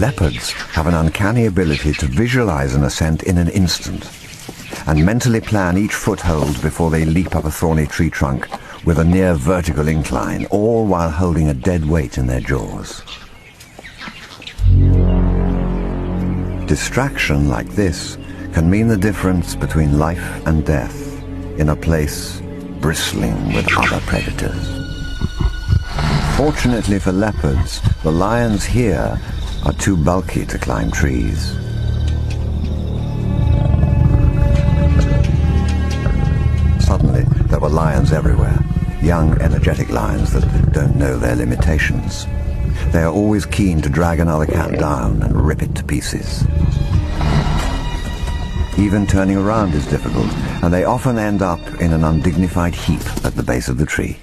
Leopards have an uncanny ability to visualize an ascent in an instant and mentally plan each foothold before they leap up a thorny tree trunk with a near vertical incline, all while holding a dead weight in their jaws. Distraction like this can mean the difference between life and death in a place bristling with other predators. Fortunately for leopards, the lions here are too bulky to climb trees. Suddenly, there were lions everywhere, young, energetic lions that don't know their limitations. They are always keen to drag another cat down and rip it to pieces. Even turning around is difficult, and they often end up in an undignified heap at the base of the tree.